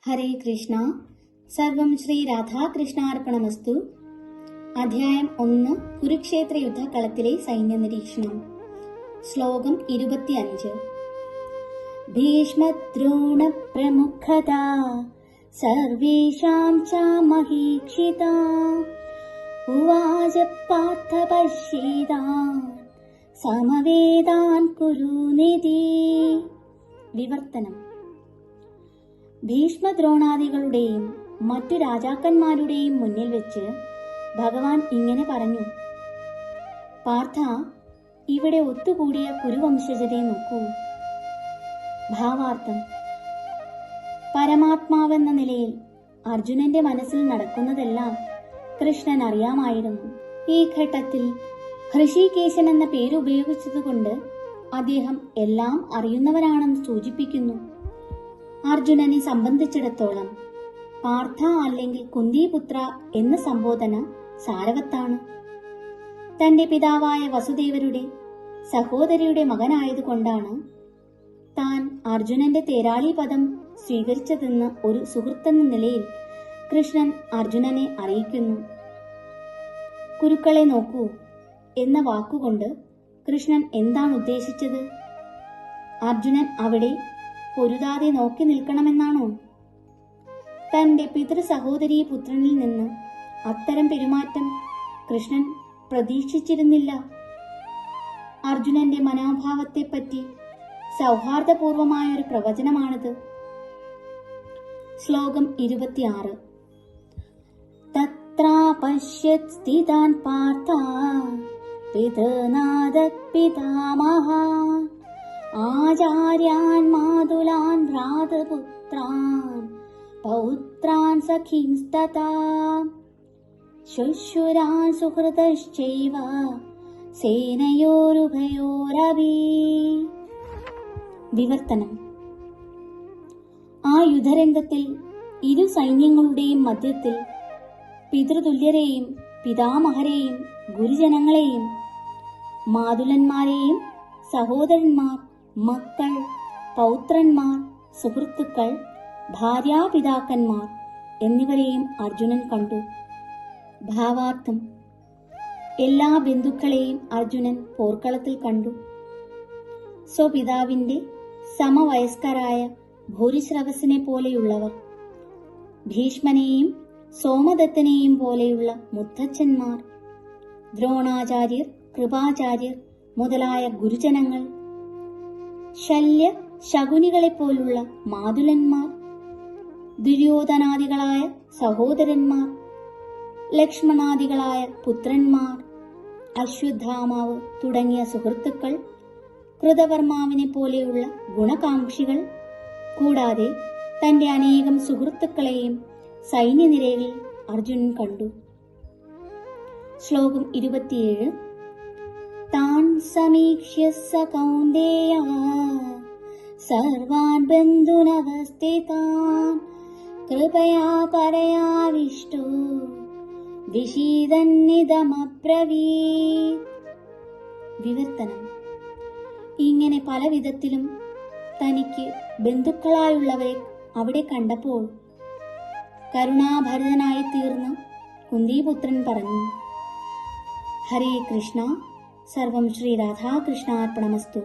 ഹരേ കൃഷ്ണ. സർവം ശ്രീ രാധാകൃഷ്ണാർപ്പണമസ്തു. അധ്യായം 1. കുരുക്ഷേത്ര യുദ്ധകളത്തിലെ സൈന്യ നിരീക്ഷണം. ശ്ലോകം 25. ഭീഷ്മദ്രോണ പ്രമുഖതാ സർവേഷാം ച മഹീക്ഷിതാ ഉവാച പാർത്ഥ പശ്യേതാൻ സമവേദാൻ കുരുനിധി. വിവർത്തനം. ഭീഷ്മദ്രോണാദികളുടെയും മറ്റു രാജാക്കന്മാരുടെയും മുന്നിൽ വെച്ച് ഭഗവാൻ ഇങ്ങനെ പറഞ്ഞു: പാർത്ഥ, ഇവിടെ ഒത്തുകൂടിയ കുരുവംശജരെ നോക്കൂ. ഭാവാർത്ഥം: പരമാത്മാവെന്ന നിലയിൽ അർജുനന്റെ മനസ്സിൽ നടക്കുന്നതെല്ലാം കൃഷ്ണൻ അറിയാമായിരുന്നു. ഈ ഘട്ടത്തിൽ ഹൃഷികേശൻ എന്ന പേര് ഉപയോഗിച്ചതുകൊണ്ട് അദ്ദേഹം എല്ലാം അറിയുന്നവരാണെന്ന് സൂചിപ്പിക്കുന്നു. അർജുനനെ സംബന്ധിച്ചിടത്തോളം പാർത്ഥ അല്ലെങ്കിൽ കുന്തിപുത്ര എന്ന സംബോധന സാരവത്താണ്. തന്റെ പിതാവായ വസുദേവരുടെ സഹോദരിയുടെ മകനായതുകൊണ്ടാണ് താൻ അർജുനന്റെ തേരാളി പദം സ്വീകരിച്ചതെന്ന് ഒരു സുഹൃത്തെന്ന നിലയിൽ കൃഷ്ണൻ അർജുനനെ അറിയിക്കുന്നു. കുരുക്കളെ നോക്കൂ എന്ന വാക്കുകൊണ്ട് കൃഷ്ണൻ എന്താണ് ഉദ്ദേശിച്ചത്? അർജുനൻ അവിടെ പൊരുതാതെ നോക്കി നിൽക്കണമെന്നാണോ? തന്റെ പിതൃ സഹോദരീ പുത്രനിൽ നിന്ന് അത്തരം പെരുമാറ്റം കൃഷ്ണൻ പ്രതീക്ഷിച്ചിരുന്നില്ല. അർജുനന്റെ മനോഭാവത്തെപ്പറ്റി സൗഹാർദ്ദപൂർവമായൊരു പ്രവചനമാണിത്. ശ്ലോകം 26. തത്രാപശ്യത് സ്ഥിതാൻ പാർത്ഥ പിതൃനാദഃ പിതാമഹാൻ ആചാര്യാൻ മാതുലാൻ ഭ്രാതൃപുത്രാൻ പൗത്രാൻ സഖീംസ്തഥാ ശുശ്രുരാൻ സുഹൃതശ്ചൈവ സേനയോരുഭയോരപി. വിവർത്തനം. ആ യുദ്ധരംഗത്തിൽ ഇരു സൈന്യങ്ങളുടെയും മധ്യത്തിൽ പിതൃതുല്യരെയും പിതാമഹരെയും ഗുരുജനങ്ങളെയും മാതുലന്മാരെയും സഹോദരന്മാർ, മക്കൾ, പൗത്രന്മാർ, സുഹൃത്തുക്കൾ, ഭാര്യാപിതാക്കന്മാർ എന്നിവരെയും അർജുനൻ കണ്ടു. ഭാവാർത്ഥം: എല്ലാ ബന്ധുക്കളെയും അർജുനൻ പോർക്കളത്തിൽ കണ്ടു. സ്വപിതാവിന്റെ സമവയസ്കരായ ഭൂരിശ്രവസിനെ പോലെയുള്ളവർ, ഭീഷ്മനെയും സോമദത്തനെയും പോലെയുള്ള മുത്തച്ഛന്മാർ, ദ്രോണാചാര്യർ, കൃപാചാര്യർ മുതലായ ഗുരുജനങ്ങൾ, ശല്യ ശകുനികളെപ്പോലുള്ള മാതുലന്മാർ, ദുര്യോധനാദികളായ സഹോദരന്മാർ, ലക്ഷ്മണാദികളായ പുത്രന്മാർ, അശ്വത്ഥാമാവ് തുടങ്ങിയ സുഹൃത്തുക്കൾ, കൃതവർമാവിനെ പോലെയുള്ള ഗുണകാംക്ഷികൾ, കൂടാതെ തന്റെ അനേകം സുഹൃത്തുക്കളെയും സൈന്യനിരയിൽ അർജുനൻ കണ്ടു. ശ്ലോകം 27. താൻ സമീക്ഷ്യ സ കൗന്ദേയ സർവാൻ ബന്ധുനവസ്ഥിതാൻ കൃപയാ പരയാവിഷ്ടോ വിഷീദന്നിദമബ്രവീത്. വിവർത്തനം. ഇങ്ങനെ പല വിധത്തിലും തനിക്ക് ബന്ധുക്കളായുള്ളവരെ അവിടെ കണ്ടപ്പോൾ കരുണാഭരിതനായി തീർന്ന കുന്തിപുത്രൻ പറഞ്ഞു: ഹരേ കൃഷ്ണ. സർവം ശ്രീ രാധാകൃഷ്ണാർപ്പണമസ്തു.